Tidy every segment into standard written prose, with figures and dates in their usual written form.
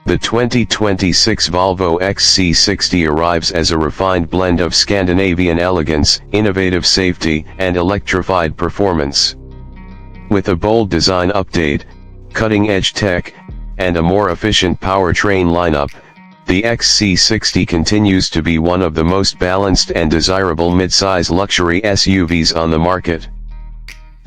The 2026 Volvo XC60 arrives as a refined blend of Scandinavian elegance, innovative safety, and electrified performance. With a bold design update, cutting-edge tech, and a more efficient powertrain lineup, the XC60 continues to be one of the most balanced and desirable mid-size luxury SUVs on the market.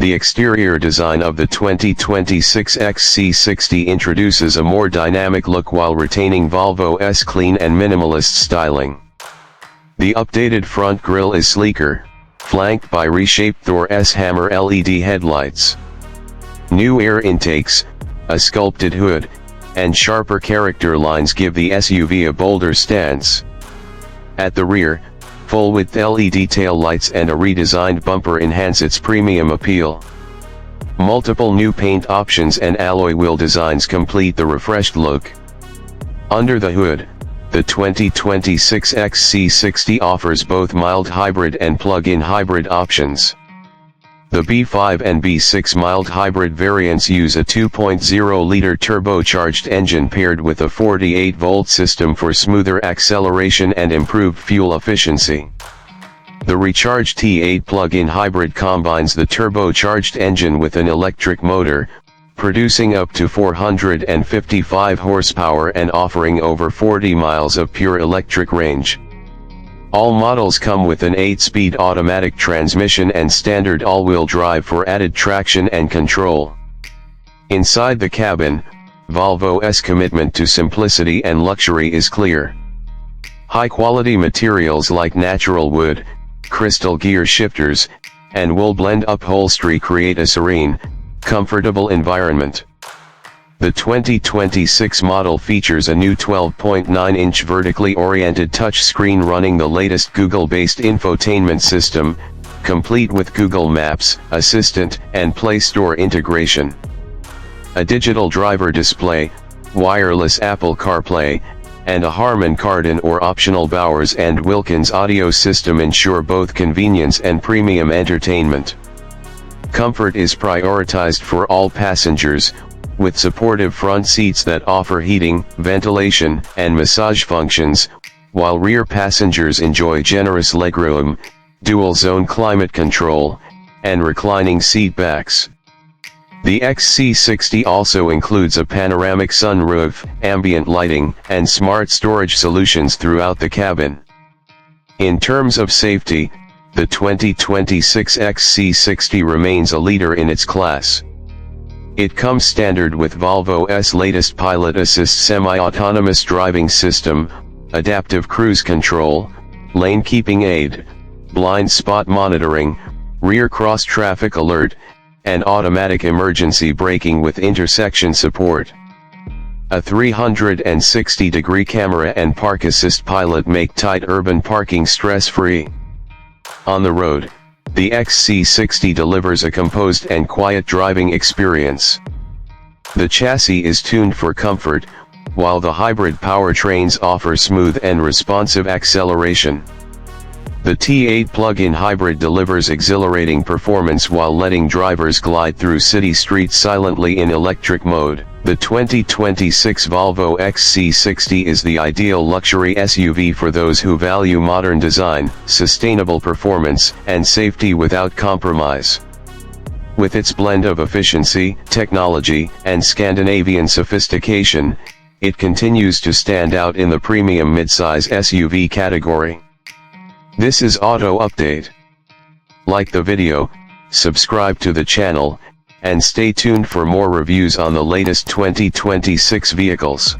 The exterior design of the 2026 XC60 introduces a more dynamic look while retaining Volvo's clean and minimalist styling. The updated front grille is sleeker, flanked by reshaped Thor S-Hammer LED headlights. New air intakes, a sculpted hood, and sharper character lines give the SUV a bolder stance. At the rear, full-width LED taillights and a redesigned bumper enhance its premium appeal. Multiple new paint options and alloy wheel designs complete the refreshed look. Under the hood, the 2026 XC60 offers both mild hybrid and plug-in hybrid options. The B5 and B6 mild hybrid variants use a 2.0-liter turbocharged engine paired with a 48-volt system for smoother acceleration and improved fuel efficiency. The recharged T8 plug-in hybrid combines the turbocharged engine with an electric motor, producing up to 455 horsepower and offering over 40 miles of pure electric range. All models come with an 8-speed automatic transmission and standard all-wheel drive for added traction and control. Inside the cabin, Volvo's commitment to simplicity and luxury is clear. High-quality materials like natural wood, crystal gear shifters, and wool blend upholstery create a serene, comfortable environment. The 2026 model features a new 12.9-inch vertically oriented touchscreen running the latest Google-based infotainment system, complete with Google Maps, Assistant, and Play Store integration. A digital driver display, wireless Apple CarPlay, and a Harman Kardon or optional Bowers & Wilkins audio system ensure both convenience and premium entertainment. Comfort is prioritized for all passengers, with supportive front seats that offer heating, ventilation, and massage functions, while rear passengers enjoy generous legroom, dual-zone climate control, and reclining seat backs. The XC60 also includes a panoramic sunroof, ambient lighting, and smart storage solutions throughout the cabin. In terms of safety, the 2026 XC60 remains a leader in its class. It comes standard with Volvo's latest Pilot Assist semi-autonomous driving system, adaptive cruise control, lane keeping aid, blind spot monitoring, rear cross-traffic alert, and automatic emergency braking with intersection support. A 360-degree camera and park assist pilot make tight urban parking stress-free. On the road, the XC60 delivers a composed and quiet driving experience. The chassis is tuned for comfort, while the hybrid powertrains offer smooth and responsive acceleration. The T8 plug-in hybrid delivers exhilarating performance while letting drivers glide through city streets silently in electric mode. The 2026 Volvo XC60 is the ideal luxury SUV for those who value modern design, sustainable performance, and safety without compromise. With its blend of efficiency, technology, and Scandinavian sophistication, it continues to stand out in the premium midsize SUV category. This is Auto Update. Like the video, subscribe to the channel, and stay tuned for more reviews on the latest 2026 vehicles.